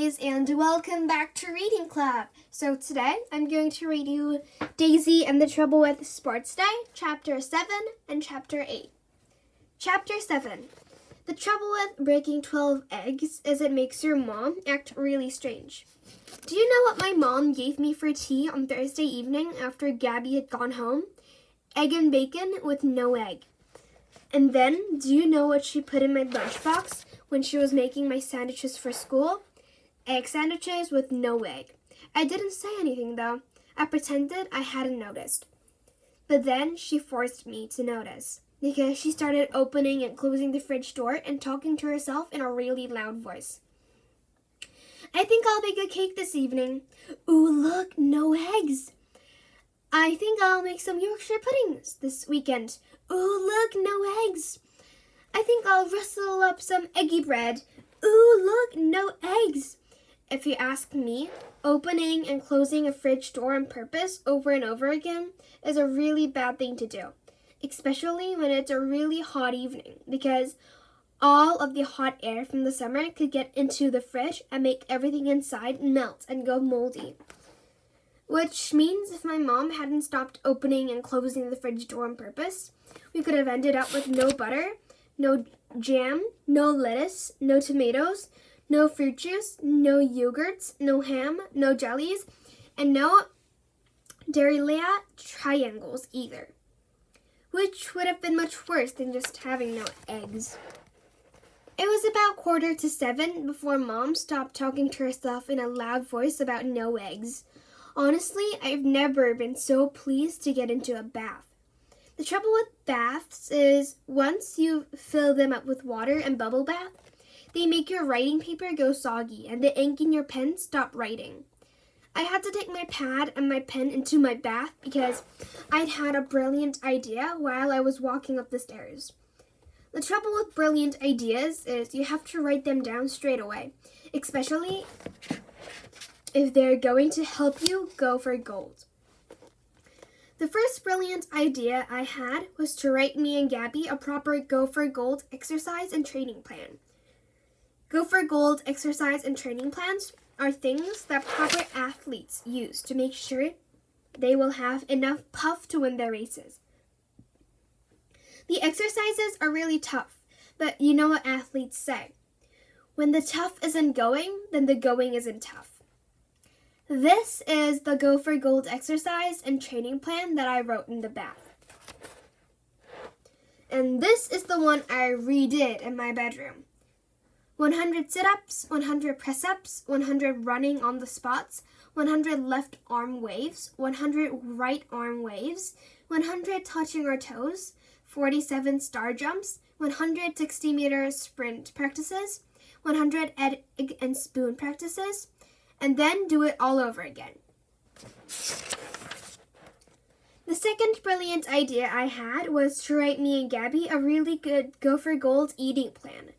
ladies, and welcome back to Reading Club. So today I'm going to read you Daisy and the Trouble with Sports Day, Chapter 7 and Chapter 8. Chapter 7. The trouble with breaking 12 eggs is it makes your mom act really strange. Do you know what my mom gave me for tea on Thursday evening after Gabby had gone home? Egg and bacon with no egg. And then, do you know what she put in my lunchbox when she was making my sandwiches for school? Egg sandwiches with no egg. I didn't say anything though. I pretended I hadn't noticed. But then she forced me to notice because she started opening and closing the fridge door and talking to herself in a really loud voice. I think I'll bake a cake this evening. Ooh, look, no eggs. I think I'll make some Yorkshire puddings this weekend. Ooh, look, no eggs. I think I'll rustle up some eggy bread. Ooh, look, no eggs. If you ask me, opening and closing a fridge door on purpose over and over again is a really bad thing to do, especially when it's a really hot evening, because all of the hot air from the summer could get into the fridge and make everything inside melt and go moldy. Which means if my mom hadn't stopped opening and closing the fridge door on purpose, we could have ended up with no butter, no jam, no lettuce, no tomatoes, no fruit juice, no yogurts, no ham, no jellies, and no Dairylia triangles either. Which would have been much worse than just having no eggs. It was about 6:45 before Mom stopped talking to herself in a loud voice about no eggs. Honestly, I've never been so pleased to get into a bath. The trouble with baths is once you fill them up with water and bubble bath, they make your writing paper go soggy and the ink in your pen stop writing. I had to take my pad and my pen into my bath because I'd had a brilliant idea while I was walking up the stairs. The trouble with brilliant ideas is you have to write them down straight away, especially if they're going to help you go for gold. The first brilliant idea I had was to write me and Gabby a proper Go for Gold exercise and training plan. Go for Gold exercise and training plans are things that proper athletes use to make sure they will have enough puff to win their races. The exercises are really tough, but you know what athletes say. When the tough isn't going, then the going isn't tough. This is the Go for Gold exercise and training plan that I wrote in the bath. And this is the one I redid in my bedroom. 100 sit-ups, 100 press-ups, 100 running on the spots, 100 left arm waves, 100 right arm waves, 100 touching our toes, 47 star jumps, 100 60-meter sprint practices, 100 egg and spoon practices, and then do it all over again. The second brilliant idea I had was to write me and Gabby a really good Go for Gold eating plan.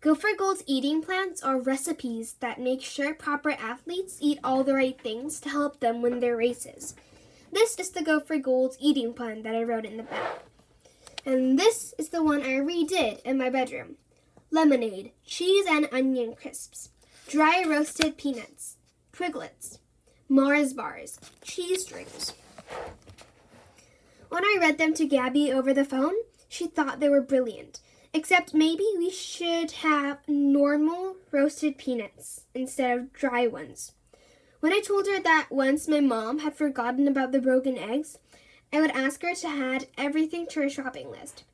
Go for Gold eating plans are recipes that make sure proper athletes eat all the right things to help them win their races. This is the Go for Gold eating plan that I wrote in the back. And this is the one I redid in my bedroom. Lemonade, cheese and onion crisps, dry roasted peanuts, Twiglets, Mars bars, cheese strings. When I read them to Gabby over the phone, she thought they were brilliant, except maybe we should have normal roasted peanuts instead of dry ones. When I told her that once my mom had forgotten about the broken eggs, I would ask her to add everything to her shopping list.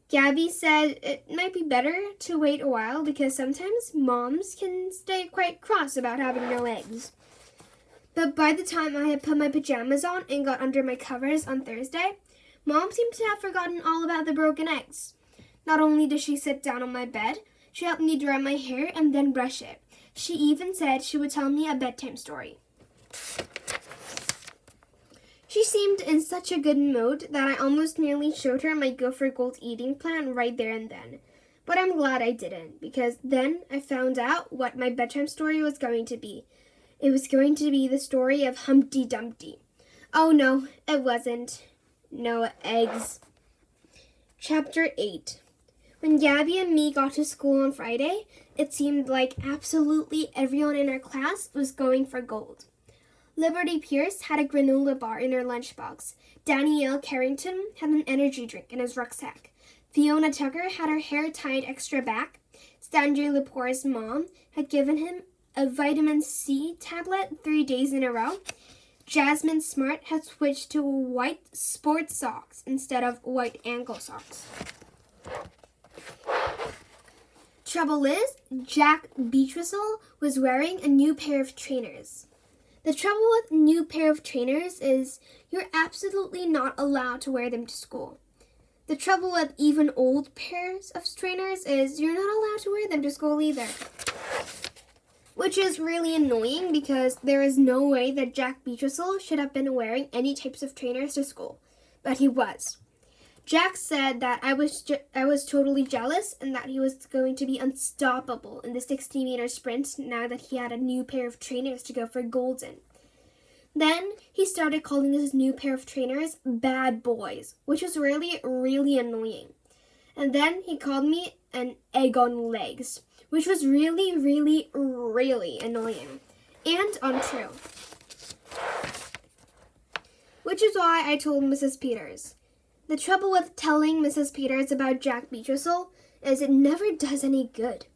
Gabby said it might be better to wait a while because sometimes moms can stay quite cross about having no eggs. But by the time I had put my pajamas on and got under my covers on Thursday, Mom seemed to have forgotten all about the broken eggs. Not only did she sit down on my bed, she helped me dry my hair and then brush it. She even said she would tell me a bedtime story. She seemed in such a good mood that I almost nearly showed her my Go for Gold eating plan right there and then. But I'm glad I didn't, because then I found out what my bedtime story was going to be. It was going to be the story of Humpty Dumpty. Oh no, it wasn't. No eggs. Chapter 8. When Gabby and me got to school on Friday, it seemed like absolutely everyone in our class was going for gold. Liberty Pierce had a granola bar in her lunchbox. Danielle Carrington had an energy drink in his rucksack. Fiona Tucker had her hair tied extra back. Stanley Lepore's mom had given him a vitamin C tablet 3 days in a row. Jasmine Smart had switched to white sports socks instead of white ankle socks. Trouble is, Jack Beachwhistle was wearing a new pair of trainers. The trouble with new pair of trainers is you're absolutely not allowed to wear them to school. The trouble with even old pairs of trainers is you're not allowed to wear them to school either. Which is really annoying because there is no way that Jack Beachwhistle should have been wearing any types of trainers to school, but he was. Jack said that I was totally jealous and that he was going to be unstoppable in the 60-meter sprint now that he had a new pair of trainers to go for golds in. Then he started calling his new pair of trainers bad boys, which was really, really annoying. And then he called me an egg on legs, which was really, really, really annoying and untrue. Which is why I told Mrs. Peters. The trouble with telling Mrs. Peters about Jack Beachwhistle is it never does any good.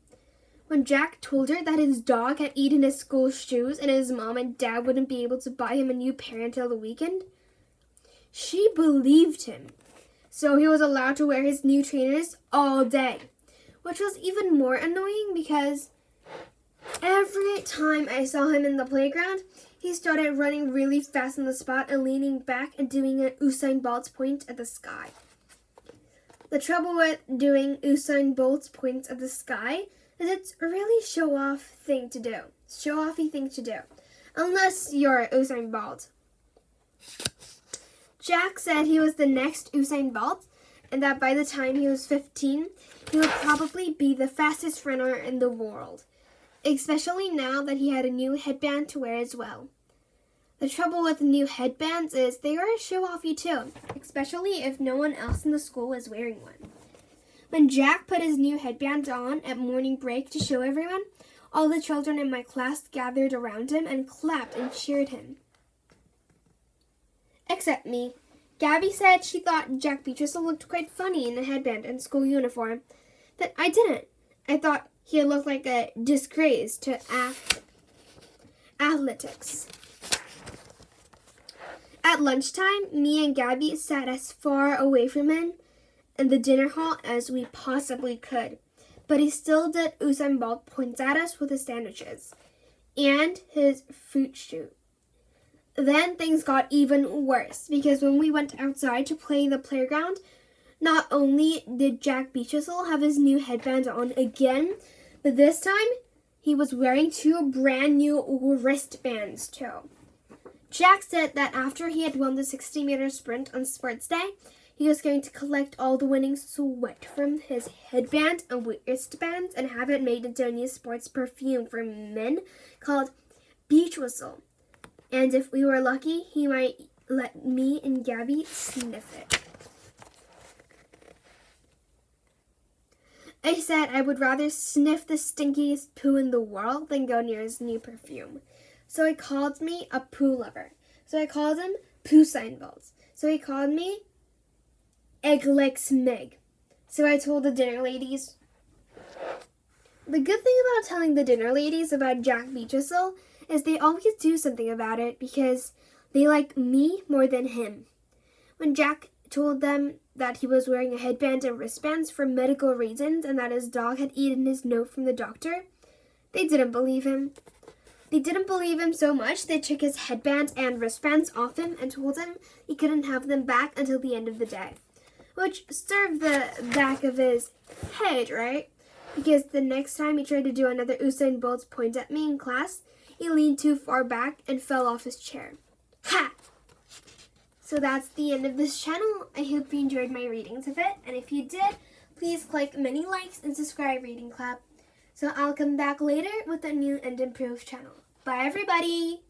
When Jack told her that his dog had eaten his school shoes and his mom and dad wouldn't be able to buy him a new pair until the weekend, she believed him. So he was allowed to wear his new trainers all day, which was even more annoying because every time I saw him in the playground, he started running really fast on the spot and leaning back and doing an Usain Bolt point at the sky. The trouble with doing Usain Bolt's points at the sky is it's a really show-offy thing to do. Unless you're Usain Bolt. Jack said he was the next Usain Bolt and that by the time he was 15, he would probably be the fastest runner in the world. Especially now that he had a new headband to wear as well. The trouble with new headbands is they are a show-offy too, especially if no one else in the school is wearing one. When Jack put his new headband on at morning break to show everyone, all the children in my class gathered around him and clapped and cheered him. Except me. Gabby said she thought Jack Beachwhistle looked quite funny in a headband and school uniform, but I didn't. I thought he looked like a disgrace to athletics. At lunchtime, me and Gabby sat as far away from him in the dinner hall as we possibly could, but he still did Usain Bolt points at us with his sandwiches and his fruit shoot. Then things got even worse because when we went outside to play in the playground, not only did Jack Beachwhistle have his new headband on again, but this time he was wearing 2 brand new wristbands too. Jack said that after he had won the 60-meter sprint on sports day, he was going to collect all the winning sweat from his headband and wristbands and have it made into a new sports perfume for men called Beachwhistle. And if we were lucky, he might let me and Gabby sniff it. I said I would rather sniff the stinkiest poo in the world than go near his new perfume. So he called me a poo lover. So I called him Usain Bolt. So he called me Egg Legs Meg. So I told the dinner ladies. The good thing about telling the dinner ladies about Jack Beachwhistle is they always do something about it because they like me more than him. When Jack told them that he was wearing a headband and wristbands for medical reasons and that his dog had eaten his note from the doctor, they didn't believe him. They didn't believe him so much they took his headband and wristbands off him and told him he couldn't have them back until the end of the day. Which served the back of his head, right? Because the next time he tried to do another Usain Bolt point at me in class, he leaned too far back and fell off his chair. Ha! So that's the end of this channel. I hope you enjoyed my readings of it. And if you did, please click many likes and subscribe, Reading Club. So I'll come back later with a new and improved channel. Bye, everybody!